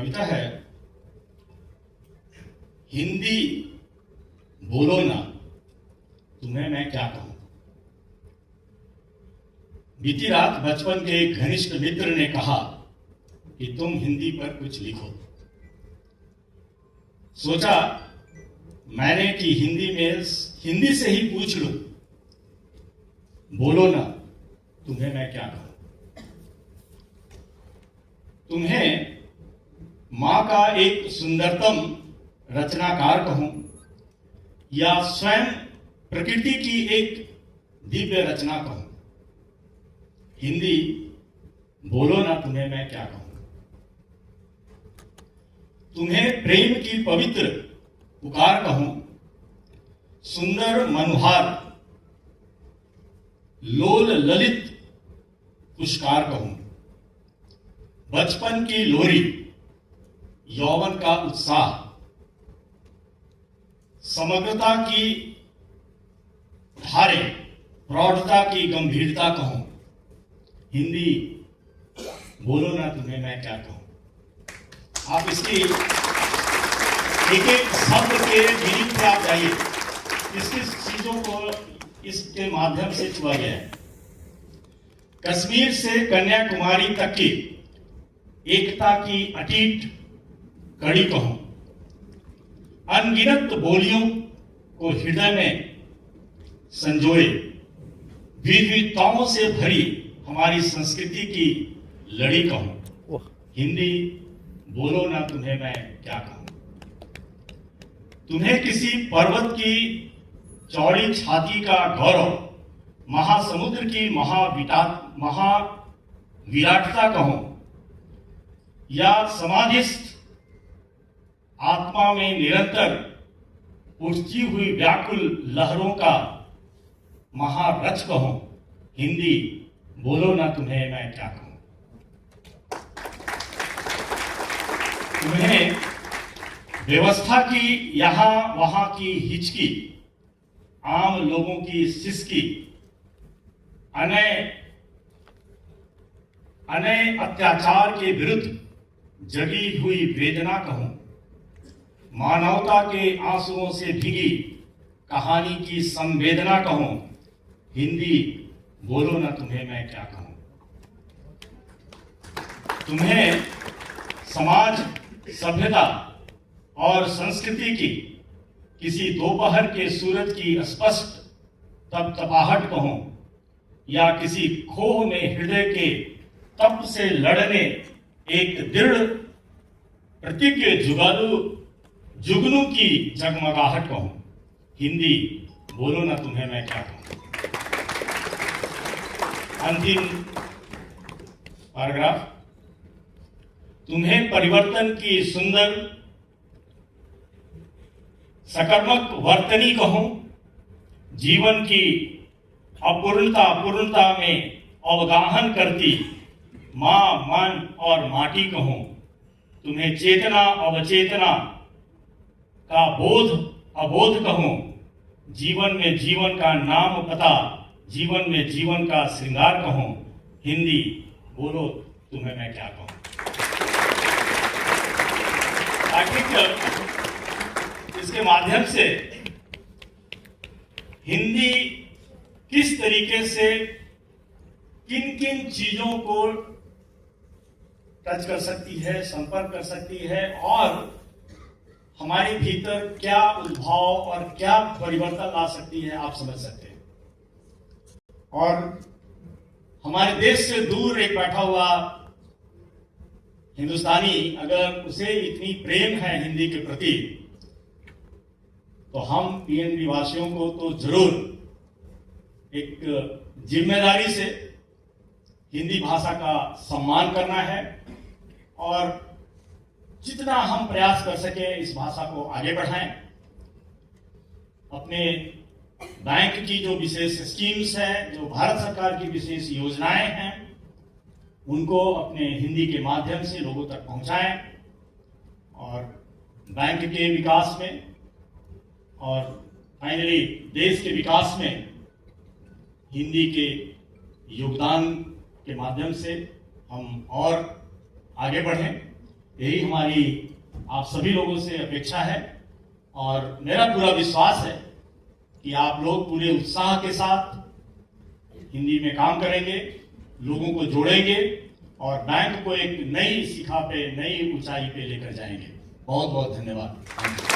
कविता है, हिंदी बोलो ना, तुम्हें मैं क्या कहूं। बीती रात बचपन के एक घनिष्ठ मित्र ने कहा कि तुम हिंदी पर कुछ लिखो। सोचा मैंने कि हिंदी से ही पूछ लूं, बोलो ना, तुम्हें मैं क्या कहूं। तुम्हें मां का एक सुंदरतम रचनाकार कहूं या स्वयं प्रकृति की एक दिव्य रचना कहूं। हिंदी बोलो ना, तुम्हें मैं क्या कहूं। तुम्हें प्रेम की पवित्र पुकार कहूं, सुंदर मनोहार लोल ललित पुष्कार कहूं। बचपन की लोरी, यौवन का उत्साह, समग्रता की धारे, प्रौढ़ता की गंभीरता कहूं। हिंदी बोलो ना, तुम्हें मैं क्या कहूं। आप इसकी एक एक शब्द के मीनिंग पे आप जाइए, किस किस चीजों को इसके माध्यम से छुआ गया है। कश्मीर से कन्याकुमारी तक की एकता की अटूट कड़ी कहूं। अनगिनत बोलियों को हृदय में संजोए, विविधताओं से भरी हमारी संस्कृति की लड़ी कहूं। हिंदी बोलो ना, तुम्हें मैं क्या कहूं। तुम्हें किसी पर्वत की चौड़ी छाती का गौरव, महासमुद्र की महाविराटता कहूं या समाधिस्थ आत्मा में निरंतर उठती हुई व्याकुल लहरों का महारथ कहूं। हिंदी बोलो ना, तुम्हें मैं क्या कहूं। तुम्हें व्यवस्था की यहां वहां की हिचकी, आम लोगों की सिसकी, अनय अत्याचार के विरुद्ध जगी हुई वेदना कहूं। मानवता के आंसुओं से भीगी कहानी की संवेदना कहूं। हिंदी बोलो ना, तुम्हें मैं क्या कहूं। तुम्हें समाज, सभ्यता और संस्कृति की किसी दोपहर के सूरज की स्पष्ट तपतपाहट कहूं या किसी खोह में हृदय के तप से लड़ने एक दृढ़ प्रतिज्ञ जुगनू की जगमगाहट कहूं। हिंदी बोलो ना, तुम्हें मैं क्या कहूं। अंतिम पैराग्राफ, तुम्हें परिवर्तन की सुंदर सकारात्मक वर्तनी कहूं। जीवन की पूर्णता में अवगाहन करती मां, मन और माटी कहूं। तुम्हें चेतना अवचेतना का बोध अबोध कहूं। जीवन में जीवन का नाम पता, जीवन में जीवन का श्रृंगार कहूं। हिंदी बोलो, तुम्हें मैं क्या कहूं। इसके माध्यम से हिंदी किस तरीके से किन किन चीजों को टच कर सकती है, संपर्क कर सकती है और हमारे भीतर क्या उद्भाव और क्या परिवर्तन ला सकती है, आप समझ सकते हैं। और हमारे देश से दूर एक बैठा हुआ हिंदुस्तानी अगर उसे इतनी प्रेम है हिंदी के प्रति, तो हम पीएनबी वासियों को तो जरूर एक जिम्मेदारी से हिंदी भाषा का सम्मान करना है और जितना हम प्रयास कर सके इस भाषा को आगे बढ़ाएं। अपने बैंक की जो विशेष स्कीम्स हैं, जो भारत सरकार की विशेष योजनाएं हैं, उनको अपने हिंदी के माध्यम से लोगों तक पहुंचाएं और बैंक के विकास में और फाइनली देश के विकास में हिंदी के योगदान के माध्यम से हम और आगे बढ़ें। यही हमारी आप सभी लोगों से अपेक्षा है और मेरा पूरा विश्वास है कि आप लोग पूरे उत्साह के साथ हिंदी में काम करेंगे, लोगों को जोड़ेंगे और बैंक को एक नई शिखा पे, नई ऊंचाई पे लेकर जाएंगे। बहुत बहुत धन्यवाद।